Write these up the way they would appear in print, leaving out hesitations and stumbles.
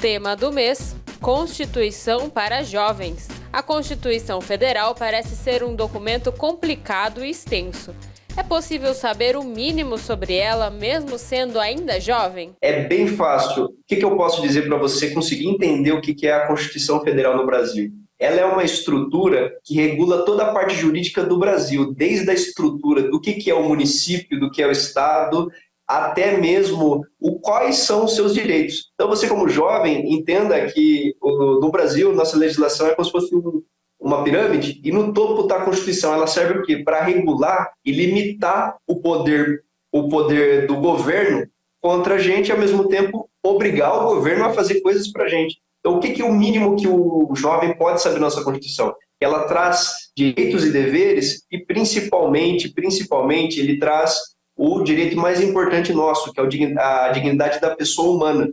Tema do mês: Constituição para Jovens. A Constituição Federal parece ser um documento complicado e extenso. É possível saber o mínimo sobre ela, mesmo sendo ainda jovem? É bem fácil. O que eu posso dizer para você conseguir entender o que é a Constituição Federal no Brasil? Ela é uma estrutura que regula toda a parte jurídica do Brasil, desde a estrutura do que é o município, do que é o Estado, até mesmo quais são os seus direitos. Então, você como jovem, entenda que no Brasil, nossa legislação é como se fosse uma pirâmide, e no topo está a Constituição. Ela serve o quê? Para regular e limitar o poder do governo contra a gente, e ao mesmo tempo obrigar o governo a fazer coisas para a gente. Então, o que é o mínimo que o jovem pode saber na nossa Constituição? Ela traz direitos e deveres e, principalmente, ele traz o direito mais importante nosso, que é a dignidade da pessoa humana.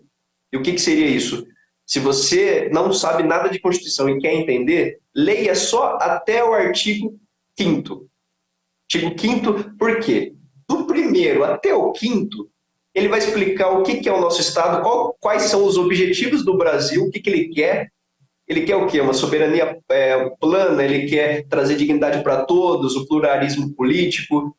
E o que seria isso? Se você não sabe nada de Constituição e quer entender, leia só até o artigo 5º. Artigo 5º, por quê? Do primeiro até o 5º, ele vai explicar o que é o nosso Estado, quais são os objetivos do Brasil, o que ele quer. Ele quer o quê? Uma soberania plana, ele quer trazer dignidade para todos, o pluralismo político.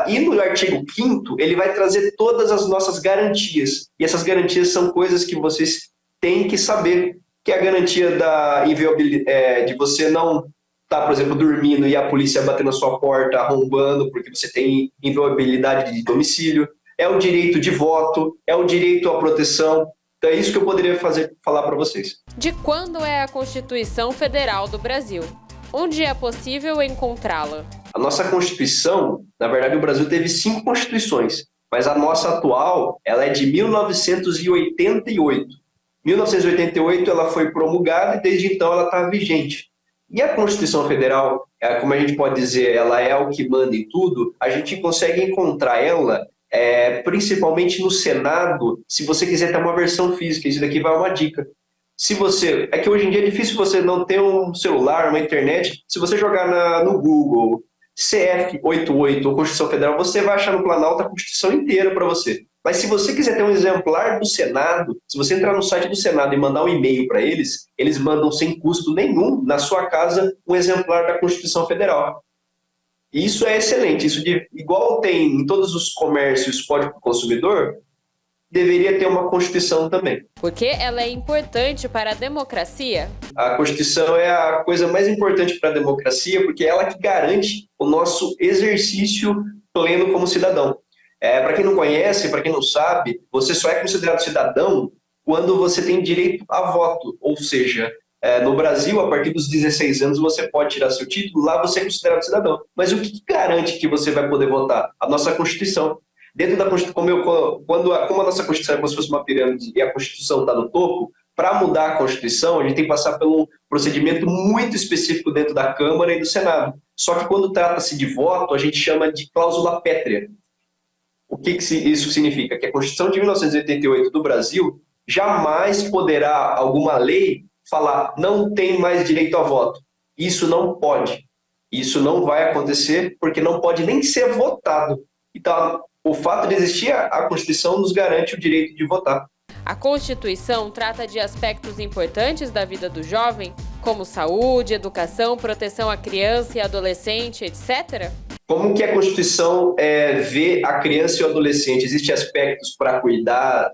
E no artigo 5º, ele vai trazer todas as nossas garantias. E essas garantias são coisas que vocês têm que saber, que é a garantia da inviolabilidade, de você não estar, por exemplo, dormindo e a polícia bater na sua porta, arrombando, porque você tem inviolabilidade de domicílio. É o direito de voto, é o direito à proteção. Então é isso que eu poderia falar para vocês. De quando é a Constituição Federal do Brasil? Onde é possível encontrá-la? A nossa Constituição, na verdade, o Brasil teve 5 constituições, mas a nossa atual, ela é de 1988. 1988 ela foi promulgada e desde então ela está vigente. E a Constituição Federal, como a gente pode dizer, ela é o que manda em tudo, a gente consegue encontrar ela principalmente no Senado, se você quiser ter uma versão física. Isso daqui vai uma dica. É que hoje em dia é difícil você não ter um celular, uma internet. Se você jogar no Google CF88 ou Constituição Federal, você vai achar no Planalto a Constituição inteira para você. Mas se você quiser ter um exemplar do Senado, se você entrar no site do Senado e mandar um e-mail para eles, eles mandam sem custo nenhum na sua casa um exemplar da Constituição Federal. E isso é excelente. Igual tem em todos os comércios Código do Consumidor, deveria ter uma Constituição também. Porque ela é importante para a democracia? A Constituição é a coisa mais importante para a democracia, porque é ela que garante o nosso exercício pleno como cidadão. Para quem não conhece, para quem não sabe, você só é considerado cidadão quando você tem direito a voto. Ou seja, no Brasil, a partir dos 16 anos, você pode tirar seu título, lá você é considerado cidadão. Mas o que garante que você vai poder votar? A nossa Constituição. Dentro da Constituição, como a nossa Constituição é como se fosse uma pirâmide e a Constituição está no topo, para mudar a Constituição, a gente tem que passar por um procedimento muito específico dentro da Câmara e do Senado. Só que quando trata-se de voto, a gente chama de cláusula pétrea. O que isso significa? Que a Constituição de 1988 do Brasil jamais poderá alguma lei falar não tem mais direito a voto. Isso não pode. Isso não vai acontecer porque não pode nem ser votado. Então, o fato de existir a Constituição nos garante o direito de votar. A Constituição trata de aspectos importantes da vida do jovem, como saúde, educação, proteção à criança e adolescente, etc.? Como que a Constituição vê a criança e o adolescente? Existem aspectos para cuidar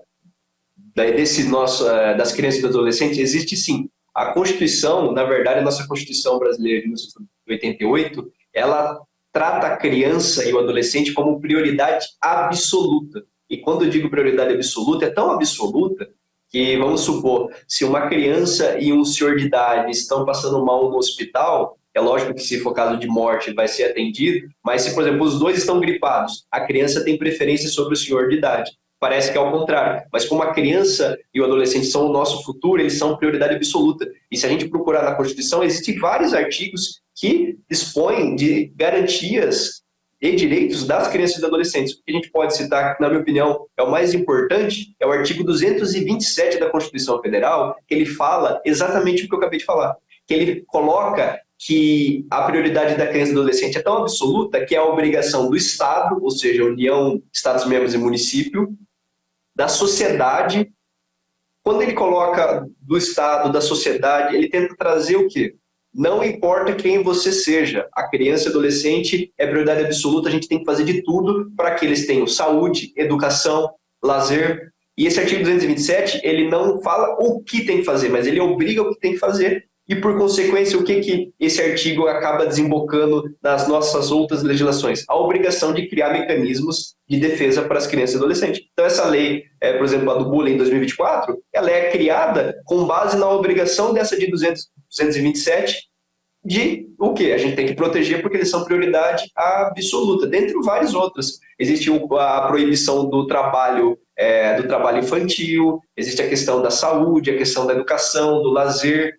das crianças e dos adolescentes? Existe sim. A Constituição, na verdade, a nossa Constituição brasileira de 1988, ela trata a criança e o adolescente como prioridade absoluta. E quando eu digo prioridade absoluta, é tão absoluta que, vamos supor, se uma criança e um senhor de idade estão passando mal no hospital, é lógico que se for caso de morte vai ser atendido, mas se, por exemplo, os dois estão gripados, a criança tem preferência sobre o senhor de idade. Parece que é ao contrário, mas como a criança e o adolescente são o nosso futuro, eles são prioridade absoluta. E se a gente procurar na Constituição, existem vários artigos que dispõem de garantias e direitos das crianças e dos adolescentes. O que a gente pode citar, que, na minha opinião, é o mais importante, é o artigo 227 da Constituição Federal, que ele fala exatamente o que eu acabei de falar, que ele coloca que a prioridade da criança e do adolescente é tão absoluta que é a obrigação do Estado, ou seja, União, Estados-membros e município, da sociedade, Quando ele coloca do Estado, da sociedade, ele tenta trazer o quê? Não importa quem você seja, a criança e adolescente é prioridade absoluta, a gente tem que fazer de tudo para que eles tenham saúde, educação, lazer. E esse artigo 227, ele não fala o que tem que fazer, mas ele obriga o que tem que fazer. E, por consequência, o que esse artigo acaba desembocando nas nossas outras legislações? A obrigação de criar mecanismos de defesa para as crianças e adolescentes. Então, essa lei, por exemplo, a do bullying em 2024, ela é criada com base na obrigação dessa de 227 de o quê? A gente tem que proteger porque eles são prioridade absoluta, dentre várias outras. Existe a proibição do trabalho infantil, existe a questão da saúde, a questão da educação, do lazer.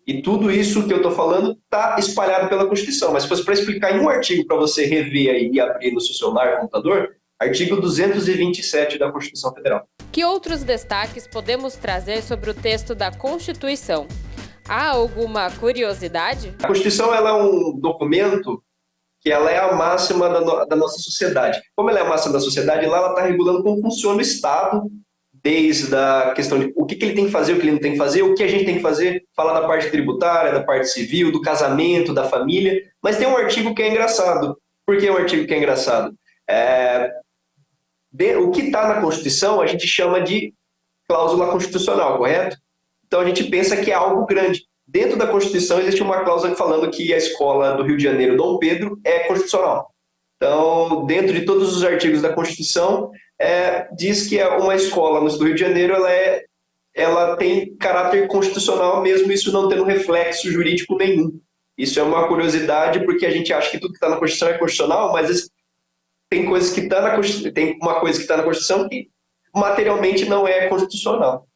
E tudo isso que eu estou falando está espalhado pela Constituição. Mas se fosse para explicar em um artigo para você rever aí e abrir no seu celular, computador, artigo 227 da Constituição Federal. Que outros destaques podemos trazer sobre o texto da Constituição? Há alguma curiosidade? A Constituição ela é um documento que ela é a máxima da nossa sociedade. Como ela é a máxima da sociedade, lá ela está regulando como funciona o Estado, desde a questão de o que ele tem que fazer, o que ele não tem que fazer, o que a gente tem que fazer, fala da parte tributária, da parte civil, do casamento, da família, mas tem um artigo que é engraçado. Por que é um artigo que é engraçado? O que está na Constituição a gente chama de cláusula constitucional, correto? Então a gente pensa que é algo grande. Dentro da Constituição existe uma cláusula falando que a escola do Rio de Janeiro, Dom Pedro, é constitucional. Então, dentro de todos os artigos da Constituição, diz que uma escola no Rio de Janeiro ela tem caráter constitucional, mesmo isso não tendo reflexo jurídico nenhum. Isso é uma curiosidade, porque a gente acha que tudo que está na Constituição é constitucional, mas tem uma coisa que está na Constituição que materialmente não é constitucional.